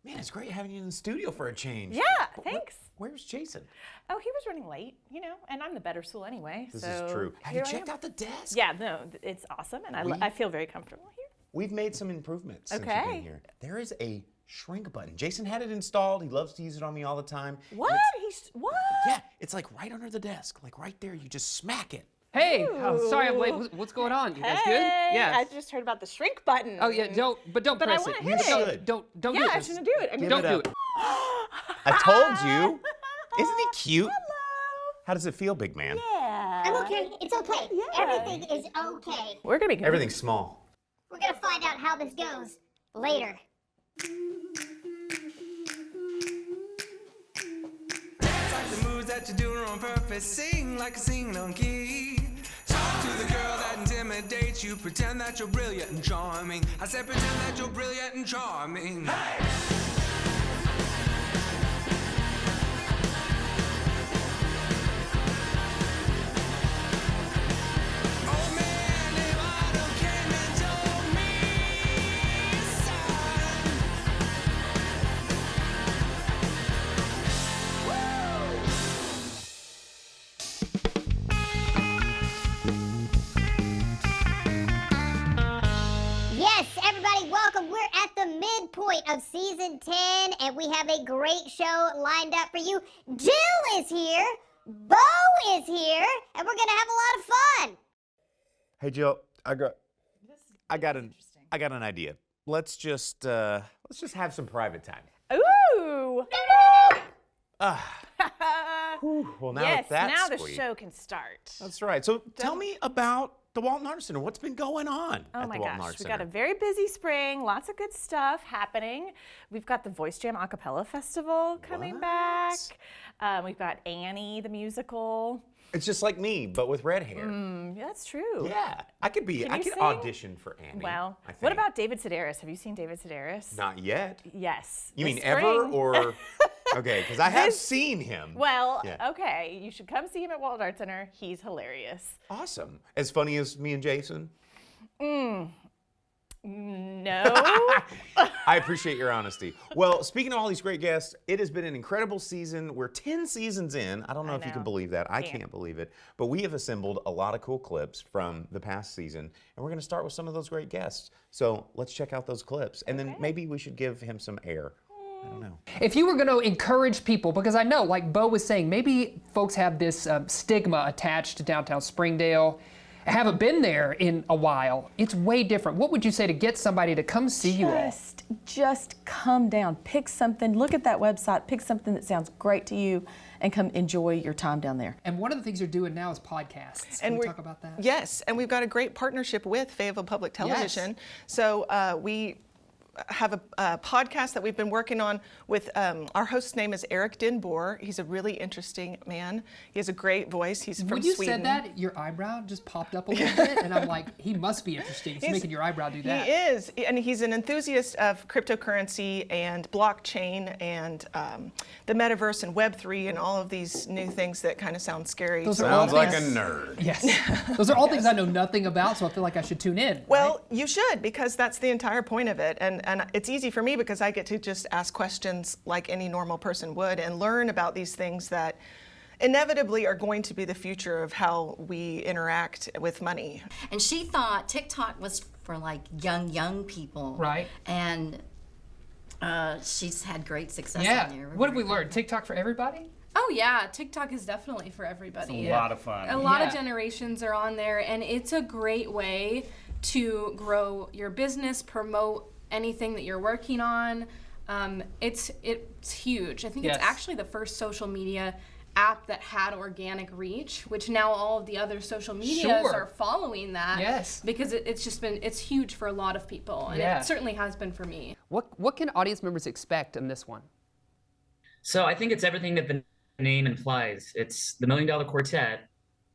Man, it's great having you in the studio for a change. Yeah, thanks. Where's Jason? Oh, he was running late, and I'm the better Suel anyway. This is true. Have you checked out the desk? Yeah, no, it's awesome, and I feel very comfortable here. We've made some improvements since you've been here. There is a shrink button. Jason had it installed. He loves to use it on me all the time. What? What? Yeah, it's like right under the desk, like right there. You just smack it. Hey, sorry I'm late. What's going on? You guys good? Yeah. I just heard about the shrink button. Oh yeah, don't press I it. wanna hit it. Don't do Yeah, it. I shouldn't do it. Don't do it. I told you. Isn't he cute? Hello. How does it feel, big man? Yeah. I'm okay. It's okay. Yeah. Everything is okay. We're gonna be good. Everything's small. We're gonna find out how this goes later. Like the moves that you're doing on purpose. Sing like a sing-along key. Talk to the girl that intimidates you. Pretend that you're brilliant and charming. I said pretend that you're brilliant and charming. Hey! Yes, everybody, welcome. We're at the midpoint of season 10, and we have a great show lined up for you. Jill is here, Bo is here, and we're gonna have a lot of fun. Hey, Jill, I got an idea. Let's just have some private time. Ooh. Well, now Yes, that's now the sweet. show can start. That's right. So tell me about the Walton Arts Center. What's been going on Oh at my the Walton gosh, Arts we Center? got a very busy spring, lots of good stuff happening. We've got the Voice Jam A Cappella Festival coming back. We've got Annie, the musical. It's just like me, but with red hair. Yeah, that's true. Yeah, I could Can you sing? audition for Annie. Well, I think. what about David Sedaris? Have you seen David Sedaris? Not yet. Yes. You this mean ever spring. or? Okay, because I have seen him. Well, Yeah. okay, you should come see him at Walton Arts Center. He's hilarious. Awesome. As funny as me and Jason. No. I appreciate your honesty. Well, speaking of all these great guests, it has been an incredible season. We're 10 seasons in. I don't know if you can know. believe that. I can't believe it. But we have assembled a lot of cool clips from the past season, and we're going to start with some of those great guests. So let's check out those clips, and then maybe we should give him some air. I don't know. If you were going to encourage people, because I know, like Bo was saying, maybe folks have this stigma attached to downtown Springdale, haven't been there in a while. It's way different. What would you say to get somebody to come see you all? Just come down, pick something, look at that website, pick something that sounds great to you, and come enjoy your time down there. And one of the things you're doing now is podcasts. Can we talk about that? Yes, and we've got a great partnership with Fayetteville Public Television. So we have a podcast that we've been working on with, our host's name is Eric Dinboer. He's a really interesting man. He has a great voice. He's from When you Sweden. said that, your eyebrow just popped up a little bit, and I'm like, he must be interesting. He's making your eyebrow do that. He is, and he's an enthusiast of cryptocurrency and blockchain and the metaverse and Web3 and all of these new things that kind of sound scary. Those are all Sounds like a things- nerd. Yes. Those are all things I know nothing about, so I feel like I should tune in. Well, you should, because that's the entire point of it. And it's easy for me because I get to just ask questions like any normal person would and learn about these things that inevitably are going to be the future of how we interact with money. And she thought TikTok was for like young people. Right. And she's had great success Yeah. on there. What have we learned? TikTok for everybody? Oh yeah, TikTok is definitely for everybody. It's a lot of fun. A lot of Yeah. generations are on there, and it's a great way to grow your business, promote anything that you're working on. It's huge. I think Yes. it's actually the first social media app that had organic reach, which now all of the other social medias Sure. are following that. Yes. Because it's huge for a lot of people, and Yeah. it certainly has been for me. What can audience members expect in this one? So I think it's everything that the name implies. It's the $1 Million Quartet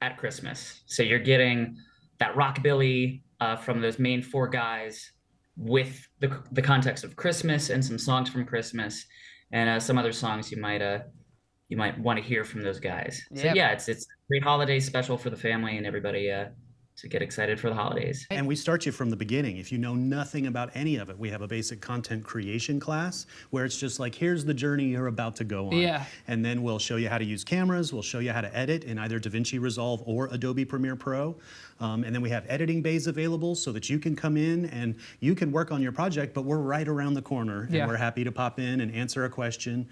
at Christmas. So you're getting that rockabilly from those main four guys with the context of Christmas and some songs from Christmas and some other songs you might want to hear from those guys. So Yeah. yeah, it's a great holiday special for the family and everybody to get excited for the holidays. And we start you from the beginning. If you know nothing about any of it, we have a basic content creation class where it's just like, here's the journey you're about to go on. Yeah. And then we'll show you how to use cameras. We'll show you how to edit in either DaVinci Resolve or Adobe Premiere Pro. And then we have editing bays available so that you can come in and you can work on your project, but we're right around the corner and we're happy to pop in and answer a question.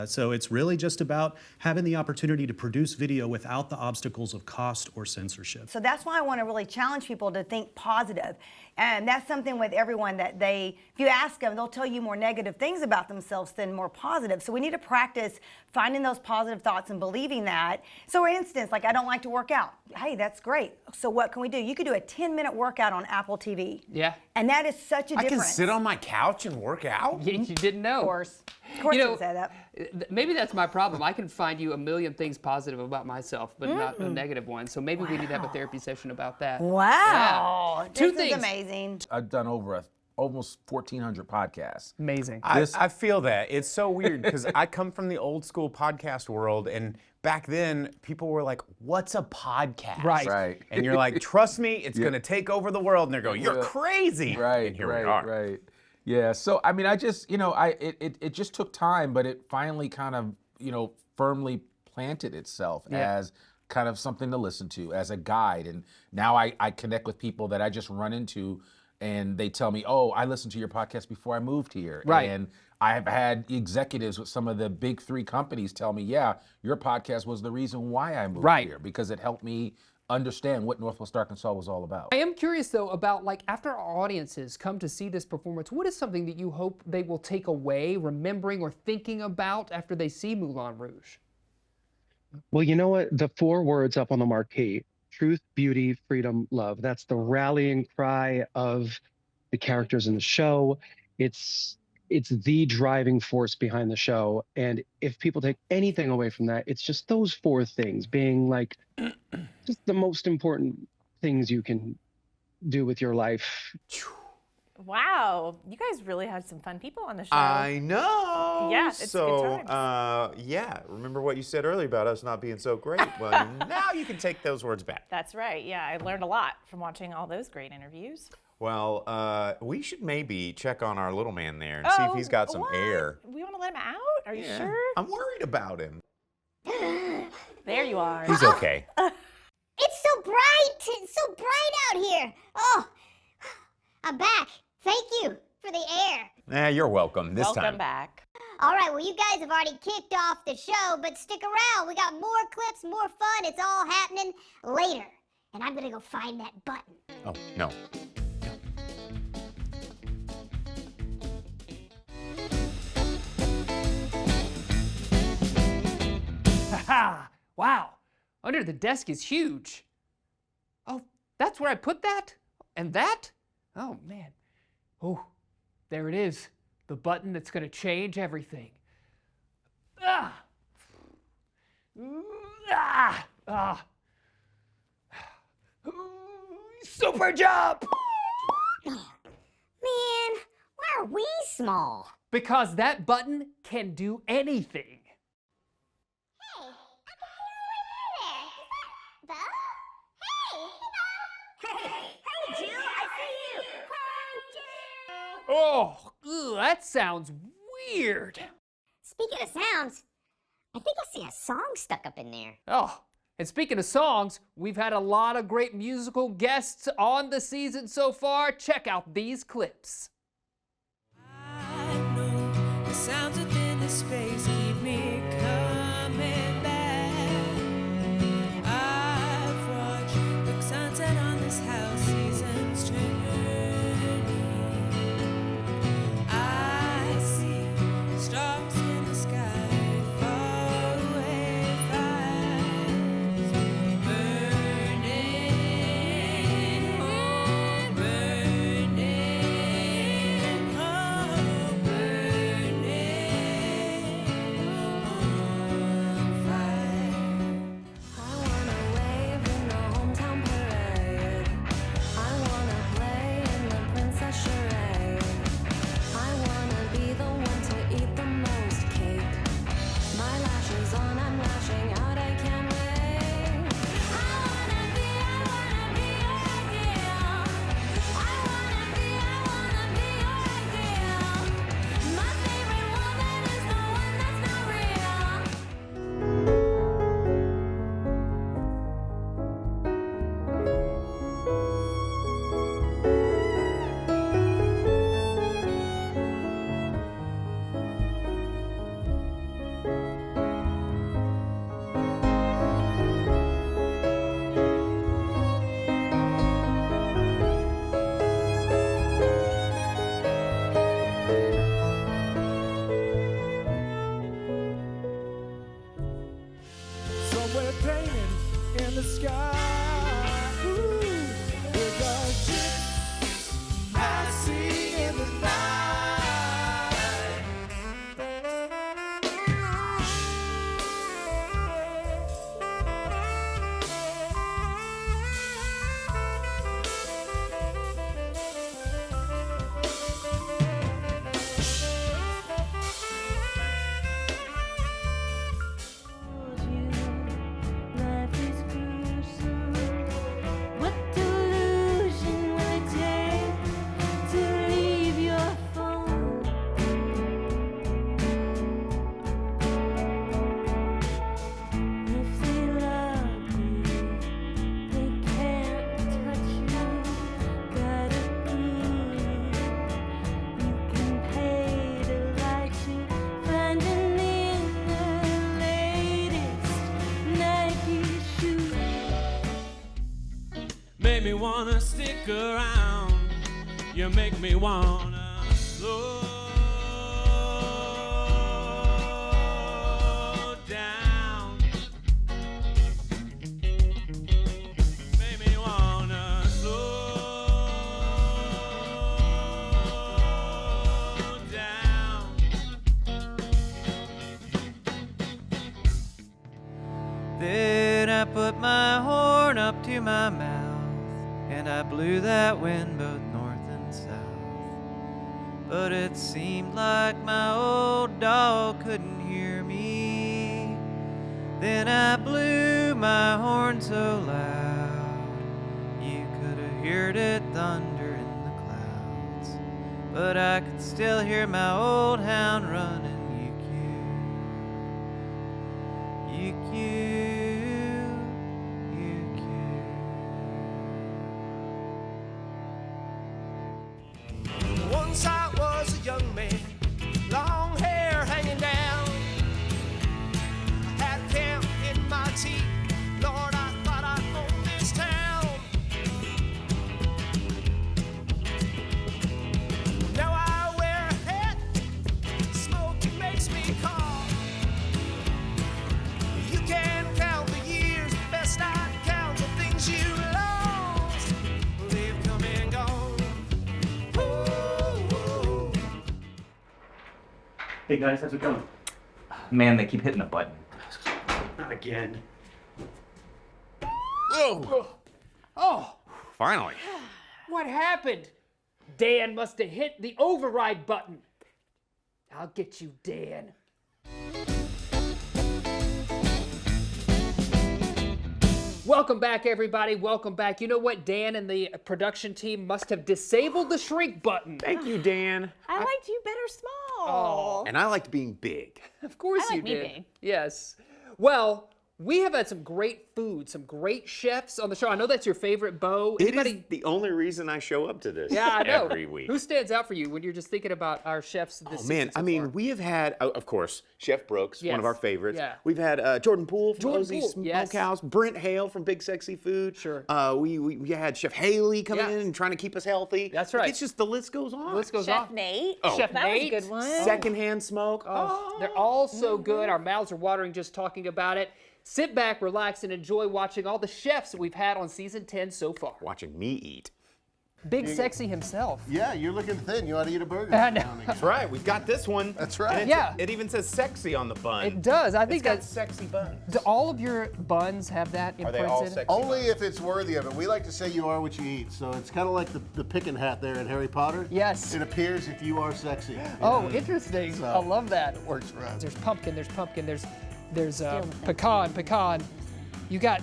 So it's really just about having the opportunity to produce video without the obstacles of cost or censorship. So that's why I want to really challenge people to think positive. And that's something with everyone that if you ask them, they'll tell you more negative things about themselves than more positive. So we need to practice finding those positive thoughts and believing that. So for instance, like I don't like to work out. Hey, that's great. So what can we do? You could do a 10-minute workout on Apple TV. Yeah. And that is such a I difference. can sit on my couch and work out? You didn't know. Of course. Of course You know, you say that. Maybe that's my problem. I can find you a million things positive about myself, but not a negative one. So maybe we need to have a therapy session about that. Wow. Yeah. Two This things. is amazing. I've done over almost 1,400 podcasts. Amazing. I feel that. It's so weird because I come from the old school podcast world, and back then people were like, what's a podcast? Right. And you're like, trust me, it's going to take over the world. And they're going, you're crazy. Right. And here we are. Right. Yeah. So I mean, I just, it just took time, but it finally kind of, firmly planted itself as kind of something to listen to, as a guide. And now I connect with people that I just run into, and they tell me, oh, I listened to your podcast before I moved here. Right. And I have had executives with some of the big 3 companies tell me, yeah, your podcast was the reason why I moved here, because it helped me understand what Northwest Arkansas was all about. I am curious though about, like, after our audiences come to see this performance, what is something that you hope they will take away, remembering or thinking about after they see Moulin Rouge? Well, you know what? The 4 words up on the marquee: truth, beauty, freedom, love. That's the rallying cry of the characters in the show. It's the driving force behind the show. And if people take anything away from that, it's just those 4 things being like just the most important things you can do with your life. Wow, you guys really had some fun people on the show. I know. Yeah, it's so, good times. remember what you said earlier about us not being so great? Well, now you can take those words back. That's right. Yeah, I learned a lot from watching all those great interviews. Well, we should maybe check on our little man there and see if he's got some air. We want to let him out? Are you sure? I'm worried about him. There you are. He's okay. It's so bright. It's so bright out here. Oh, I'm back. Thank you for the air. You're welcome this time. Welcome back. All right, well, you guys have already kicked off the show, but stick around. We got more clips, more fun. It's all happening later. And I'm going to go find that button. Oh, no. Ha! Wow, under the desk is huge. Oh, that's where I put that? And that? Oh, man. Oh, there it is. The button that's going to change everything. Ah! Ah! Ah! Super jump! Man, why are we small? Because that button can do anything. Hey, I can see right there. Is that Bo? Hey, Jill, I see you. Hi, Jill. Oh, ugh, that sounds weird. Speaking of sounds, I think I see a song stuck up in there. Oh, and speaking of songs, we've had a lot of great musical guests on the season so far. Check out these clips. I know the sounds within the space keep me coming back. I've watched the sunset on this house, seasons turning. I see stars in the sky, far away fires, burning, oh, burning, oh, burning, oh, sky. Ooh, with our ships passing in the night. Make me wanna stick around. You make me wanna slow down. Make me wanna slow down. Then I put my horn up to my mouth, and I blew that wind both north and south. But it seemed like my old dog couldn't hear me. Then I blew my horn so loud, you could have heard it thunder in the clouds. But I could still hear my old hound running. You Once I was a young man, long hair hanging down. I had a camp in my teeth. Lord, I thought I'd own this town. Now I wear a hat, smoke it makes me calm. You can count the years, best I count the things you lost. They've come and gone. Hey guys, how's it going? Man, they keep hitting the button. Not again. Oh! Finally. What happened? Dan must have hit the override button. I'll get you, Dan. Welcome back, everybody. Welcome back. You know what? Dan and the production team must have disabled the shrink button. Thank you, Dan. I liked you better small. And I liked being big. Of course I you like me did. big. Yes. Well, we have had some great food, some great chefs on the show. I know that's your favorite, Bo. It is the only reason I show up to this Yeah, I know. every week. Who stands out for you when you're just thinking about our chefs this Oh season man, so I mean, far? we have had, of course, Chef Brooks, one of Yes. our favorites. Yeah. We've had Jordan Poole from Jordan Ozzy's Poole, yes. Smokehouse, Brent Hale from Big Sexy Food. Sure. We had Chef Haley coming Yeah. in and trying to keep us healthy. That's Like, right. it's just the list goes on. The list goes Chef on. Nate. Oh. Chef that Nate. was a good one. Secondhand smoke. Oh, they're all so good. Our mouths are watering just talking about it. Sit back, relax, and enjoy watching all the chefs that we've had on season 10 so far. Watching me eat. Big Sexy himself. Yeah, you're looking thin. You ought to eat a burger. I know. That's right. We've got this one. That's right. And Yeah. It even says sexy on the bun. It does. I think It's got that's. sexy buns. Do all of your buns have that Are imprinted? they all sexy? Only if it's worthy of it. We like to say you are what you eat. So it's kind of like the picking hat there in Harry Potter. Yes. It appears if you are sexy. Oh, interesting. So, I love that. It works for us. There's pumpkin. There's pecan. You got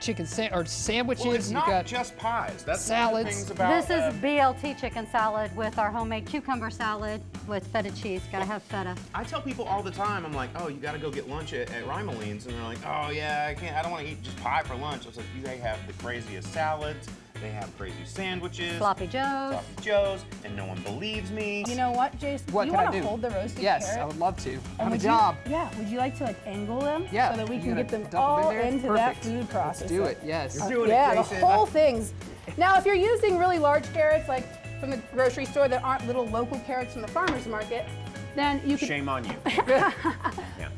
chicken sandwiches. Well, it's you not got just pies. That's salads. one of the things about. This is BLT chicken salad with our homemade cucumber salad with feta cheese. Gotta have feta. I tell people all the time, I'm like, oh, you got to go get lunch at Rimoline's, and they're like, oh yeah, I don't want to eat just pie for lunch. I was like, they have the craziest salads, they have crazy sandwiches, Sloppy Joes, and no one believes me. You know what, Jason? What you can I want to do? hold the roasted Yes, carrot? I would love to. I And have a would job. Would you like to angle them? Yeah, So that we you can gonna get them dump 'em all in there? into Perfect. that food processor. Let's do it. Yes. You're doing yeah, it, the Jason. whole things. Now, if you're using really large carrots, like from the grocery store that aren't little local carrots from the farmer's market, then you can. Shame on you.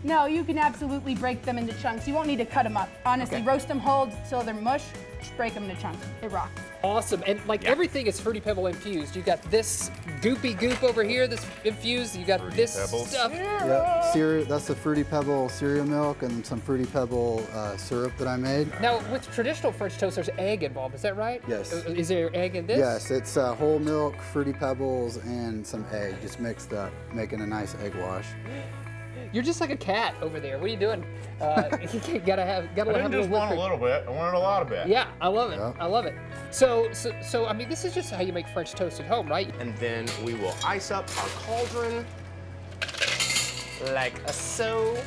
No, you can absolutely break them into chunks. You won't need to cut them up. Honestly, roast them whole till they're mush. Just break them into chunks. It rocks. Awesome, and like everything is Fruity Pebble infused. You got this goopy goop over here that's infused. You got this stuff. Yeah, cereal, that's the Fruity Pebble cereal milk and some Fruity Pebble syrup that I made. Now, with traditional French toast, there's egg involved. Is that right? Yes. Is there egg in this? Yes, it's whole milk, Fruity Pebbles, and some egg, just mixed up, making a nice egg wash. You're just like a cat over there. What are you doing? You gotta I didn't just want a little bit. I wanted a lot of it. Yeah, I love it. I love it. So I mean, this is just how you make French toast at home, right? And then we will ice up our cauldron like so.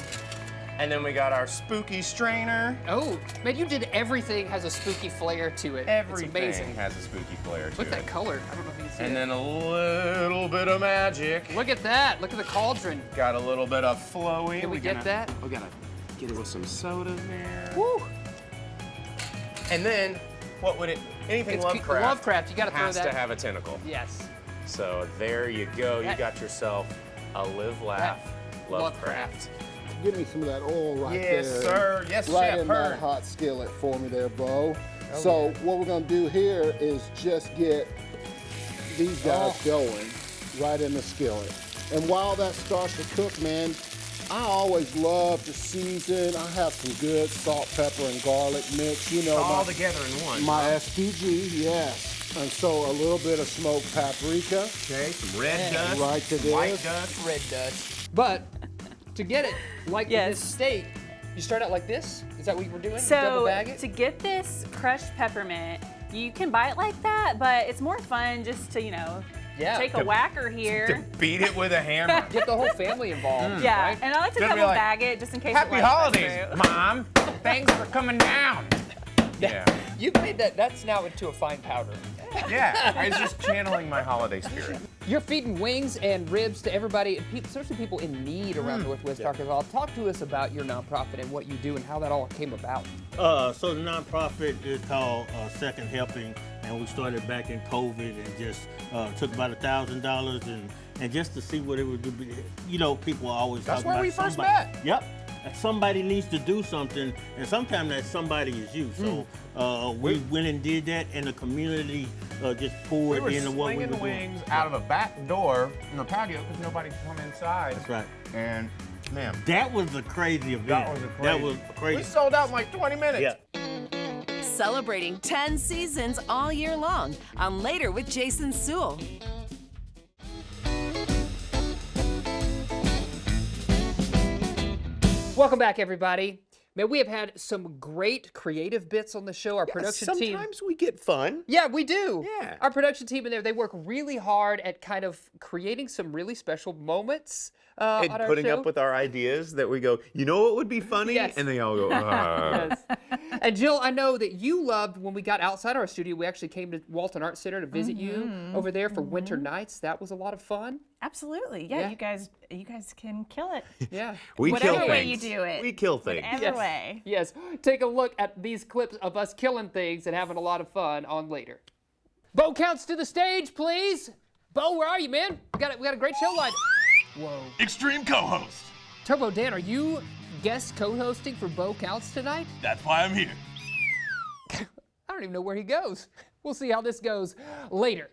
And then we got our spooky strainer. Oh, man, you did everything has a spooky flair to it. Everything it's amazing. has a spooky flair to Look it. at that color. I don't know if you can see it. And then a little bit of magic. Look at that. Look at the cauldron. Got a little bit of flowy. Can we get that? We gotta get it with some soda there. Woo! And then, what would it? Anything It's Lovecraft. Lovecraft, you gotta throw has that. to have a tentacle. Yes. So there you go. You That- got yourself a live, laugh, Lovecraft. Give me some of that oil right there. Yes, sir. Yes, right Chef in Hearn. that hot skillet for me there, Bo. So what we're gonna do here is just get these guys going right in the skillet. And while that starts to cook, man, I always love to season. I have some good salt, pepper, and garlic mix. You know, All together in one. my huh? SPG, yes. And so a little bit of smoked paprika. Okay, some red dust. Right to this. White dust. Red dust. But to get it like this steak, you start out like this? Is that what we're doing? Double So bag it? to get this crushed peppermint, you can buy it like that, but it's more fun just to, take a whacker here. To beat it with a hammer. Get the whole family involved. Yeah, right? and I like to Gonna be double like, bag it just in case Happy it lights holidays, through. Mom. Thanks for coming down. Yeah. You've made that, that's now into a fine powder. Yeah, I was just channeling my holiday spirit. You're feeding wings and ribs to everybody, especially people in need around Northwest Arkansas. Talk to us about your nonprofit and what you do and how that all came about. So the nonprofit is called Second Helping, and we started back in COVID and just took about $1,000 and just to see what it would do. You know, people are always That's talking where about we first somebody. met. Yep. Somebody needs to do something, and sometimes that somebody is you. So we went and did that, and the community just poured We were into what we slinging were the doing. wings out of a back door in the patio because nobody could come inside. That's right. And man, That was a crazy event. That was crazy. We sold out in like 20 minutes. Yeah. Celebrating 10 seasons all year long on Later with Jason Suel. Welcome back, everybody. Man, we have had some great creative bits on the show. Our production team. Sometimes we get fun. Yeah, we do. Yeah. Our production team in there, they work really hard at kind of creating some really special moments And on our putting show. up with our ideas that we go, you know what would be funny? Yes. And they all go, Yes. And Jill, I know that you loved when we got outside our studio. We actually came to Walton Art Center to visit you over there for winter nights. That was a lot of fun. Absolutely. Yeah, you guys can kill it. Yeah. We Whatever kill way things. you do it. We kill things. Whatever way. Yes. Take a look at these clips of us killing things and having a lot of fun on Later. Bo Counts to the stage, please. Bo, where are you, man? We got a great show lined. Whoa. Extreme co-host. Turbo Dan, are you guest co-hosting for Bo Counts tonight? That's why I'm here. I don't even know where he goes. We'll see how this goes later.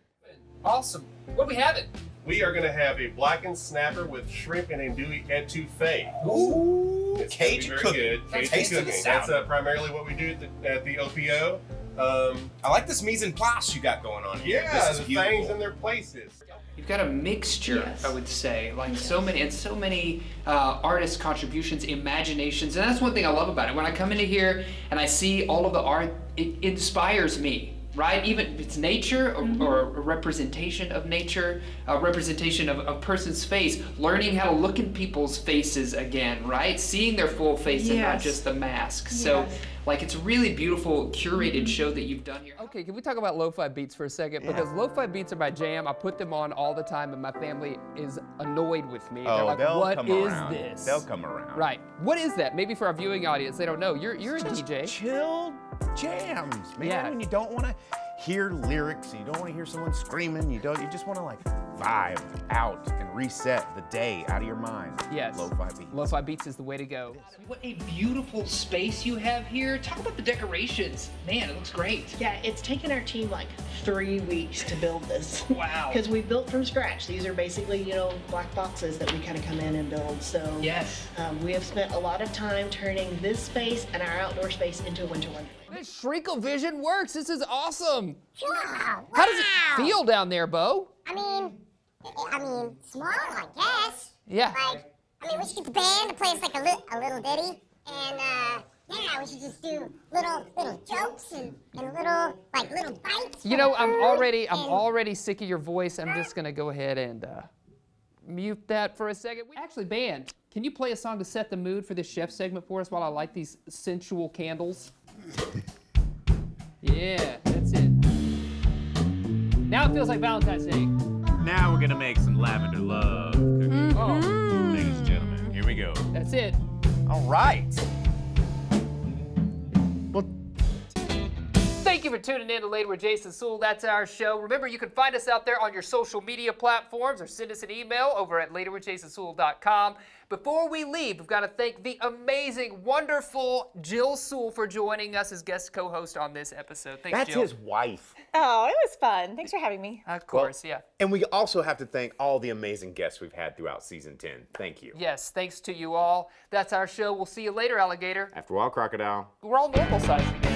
Awesome. What do we have it? We are going to have a blackened snapper with shrimp and andouille etouffee. Ooh, it's Cajun very cooking. good. That's Cajun tasty cooking. sound. That's primarily what we do at the OPO. I like this mise en place you got going on here. Yeah, This is the beautiful. things in their places. You've got a mixture, I would say, like so many artist contributions, imaginations, and that's one thing I love about it. When I come into here and I see all of the art, it inspires me, right? Even if it's nature or a representation of nature, a representation of a person's face, learning how to look in people's faces again, right? Seeing their full face and not Yes. just the mask. So, Yes. like, it's a really beautiful, curated show that you've done here. Okay, can we talk about lo-fi beats for a second? Because lo-fi beats are my jam. I put them on all the time, and my family is annoyed with me. They're Oh, like, they'll what come is around. this? They'll come around. Right. What is that? Maybe for our viewing audience, they don't know. You're a DJ. Chill jams, man. Yeah. When you don't want to hear lyrics, you don't want to hear someone screaming, you just want to like vibe out and reset the day out of your mind. Yes. Lo-fi beats. Lo-fi beats is the way to go. What a beautiful space you have here. Talk about the decorations. Man, it looks great. Yeah, it's taken our team like 3 weeks to build this. Wow. Because we built from scratch. These are basically, black boxes that we kind of come in and build. So yes, we have spent a lot of time turning this space and our outdoor space into a winter wonderland. This Shrinkle-Vision works. This is awesome. Wow. How does it feel down there, Bo? I mean, small, I guess. Yeah. We should get the band to play us like a little ditty, and yeah, we should just do little jokes and little bites. I'm already sick of your voice. I'm just gonna go ahead and mute that for a second. Actually, band, can you play a song to set the mood for this chef segment for us while I light these sensual candles? Yeah, that's it. Now it feels like Valentine's Day. Now we're gonna make some lavender love cookies. Oh. Ladies and gentlemen, here we go. That's it. All right. Thank you for tuning in to Later with Jason Suel. That's our show. Remember, you can find us out there on your social media platforms or send us an email over at laterwithjasonsuel.com. Before we leave, we've got to thank the amazing, wonderful Jill Suel for joining us as guest co-host on this episode. Thanks, That's Jill. his wife. Oh, it was fun. Thanks for having me. Of course, yeah. And we also have to thank all the amazing guests we've had throughout season 10. Thank you. Yes, thanks to you all. That's our show. We'll see you later, alligator. After all, crocodile. We're all normal sized again.